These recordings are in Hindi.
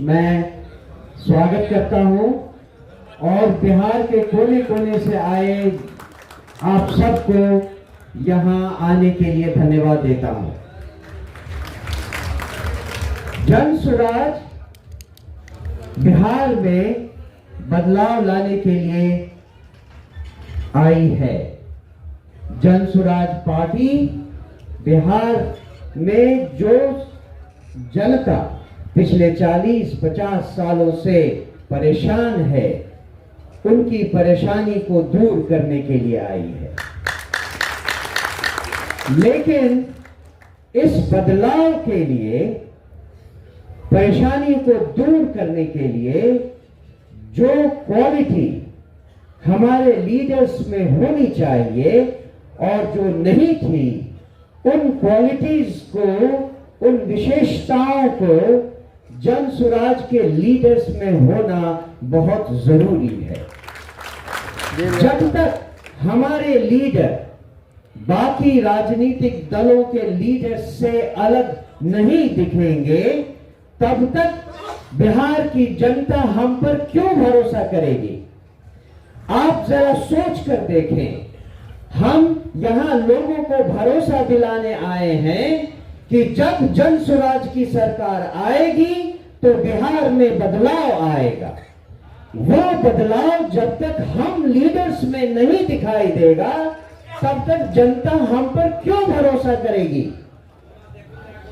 मैं स्वागत करता हूं और बिहार के कोने कोने से आए आप सबको यहां आने के लिए धन्यवाद देता हूं। जन स्वराज बिहार में बदलाव लाने के लिए आई है। जन स्वराज पार्टी बिहार में जो जनता पिछले 40-50 सालों से परेशान है, उनकी परेशानी को दूर करने के लिए आई है। लेकिन इस बदलाव के लिए, परेशानी को दूर करने के लिए जो क्वालिटी हमारे लीडर्स में होनी चाहिए और जो नहीं थी, उन क्वालिटीज को, उन विशेषताओं को जन स्वराज के लीडर्स में होना बहुत जरूरी है। जब तक हमारे लीडर बाकी राजनीतिक दलों के लीडर्स से अलग नहीं दिखेंगे, तब तक बिहार की जनता हम पर क्यों भरोसा करेगी? आप जरा सोच कर देखें। हम यहां लोगों को भरोसा दिलाने आए हैं कि जब जन स्वराज की सरकार आएगी तो बिहार में बदलाव आएगा। वो बदलाव जब तक हम लीडर्स में नहीं दिखाई देगा, तब तक जनता हम पर क्यों भरोसा करेगी?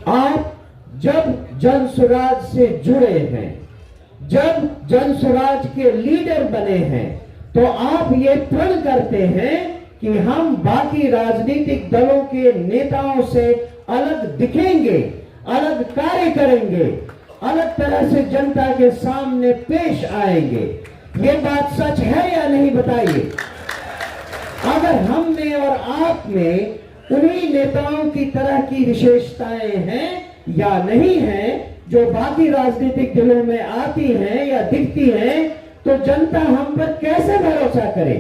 आप जब जन स्वराज से जुड़े हैं, जब जन स्वराज के लीडर बने हैं, तो आप ये प्रण करते हैं कि हम बाकी राजनीतिक दलों के नेताओं से अलग दिखेंगे, अलग कार्य करेंगे, अलग तरह से जनता के सामने पेश आएंगे। ये बात सच है या नहीं, बताइए। अगर हम में और आप में उन्हीं नेताओं की तरह की विशेषताएं हैं या नहीं हैं, जो बाकी राजनीतिक दलों में आती हैं या दिखती हैं, तो जनता हम पर कैसे भरोसा करे?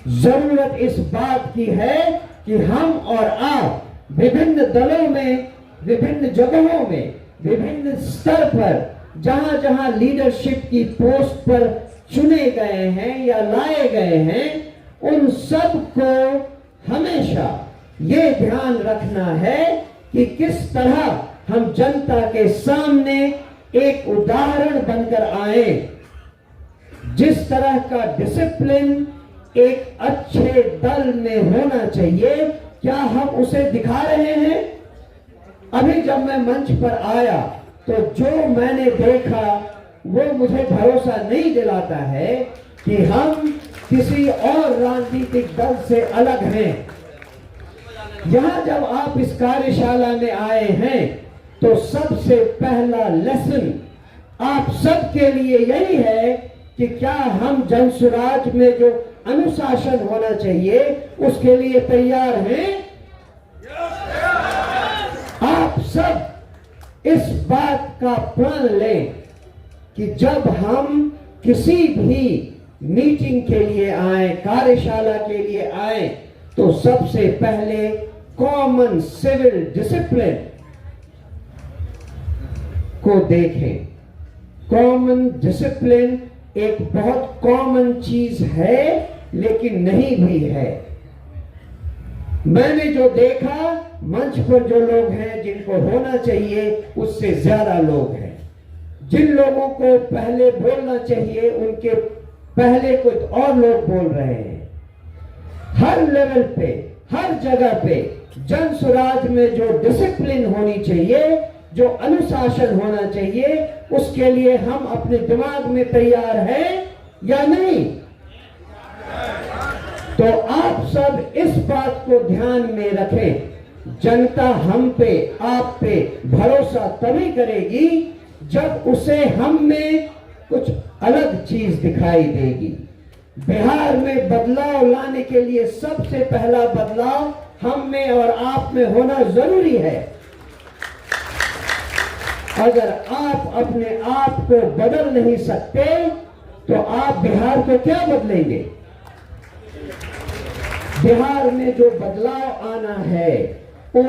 जरूरत इस बात की है कि हम और आप विभिन्न दलों में, विभिन्न जगहों में, विभिन्न स्तर पर जहां जहां लीडरशिप की पोस्ट पर चुने गए हैं या लाए गए हैं, उन सब को हमेशा ये ध्यान रखना है कि किस तरह हम जनता के सामने एक उदाहरण बनकर आए। जिस तरह का डिसिप्लिन एक अच्छे दल में होना चाहिए, क्या हम उसे दिखा रहे हैं? अभी जब मैं मंच पर आया तो जो मैंने देखा वो मुझे भरोसा नहीं दिलाता है कि हम किसी और राजनीतिक दल से अलग हैं। यहां जब आप इस कार्यशाला में आए हैं तो सबसे पहला लेसन आप सबके लिए यही है कि क्या हम जन स्वराज में जो अनुशासन होना चाहिए उसके लिए तैयार हैं? आप सब इस बात का प्रण लें कि जब हम किसी भी मीटिंग के लिए आए, कार्यशाला के लिए आए, तो सबसे पहले कॉमन सिविल डिसिप्लिन को देखें। कॉमन डिसिप्लिन एक बहुत कॉमन चीज है, लेकिन नहीं भी है। मैंने जो देखा, मंच पर जो लोग हैं जिनको होना चाहिए उससे ज्यादा लोग हैं। जिन लोगों को पहले बोलना चाहिए उनके पहले कुछ और लोग बोल रहे हैं। हर लेवल पे, हर जगह पे जन स्वराज में जो डिसिप्लिन होनी चाहिए, जो अनुशासन होना चाहिए, उसके लिए हम अपने दिमाग में तैयार हैं या नहीं? तो आप सब इस बात को ध्यान में रखें। जनता हम पे, आप पे भरोसा तभी करेगी जब उसे हम में कुछ अलग चीज दिखाई देगी। बिहार में बदलाव लाने के लिए सबसे पहला बदलाव हम में और आप में होना जरूरी है। अगर आप अपने आप को बदल नहीं सकते तो आप बिहार को क्या बदलेंगे? बिहार में जो बदलाव आना है वो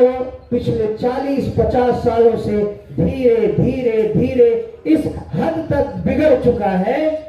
पिछले 40-50 सालों से धीरे धीरे धीरे इस हद तक बिगड़ चुका है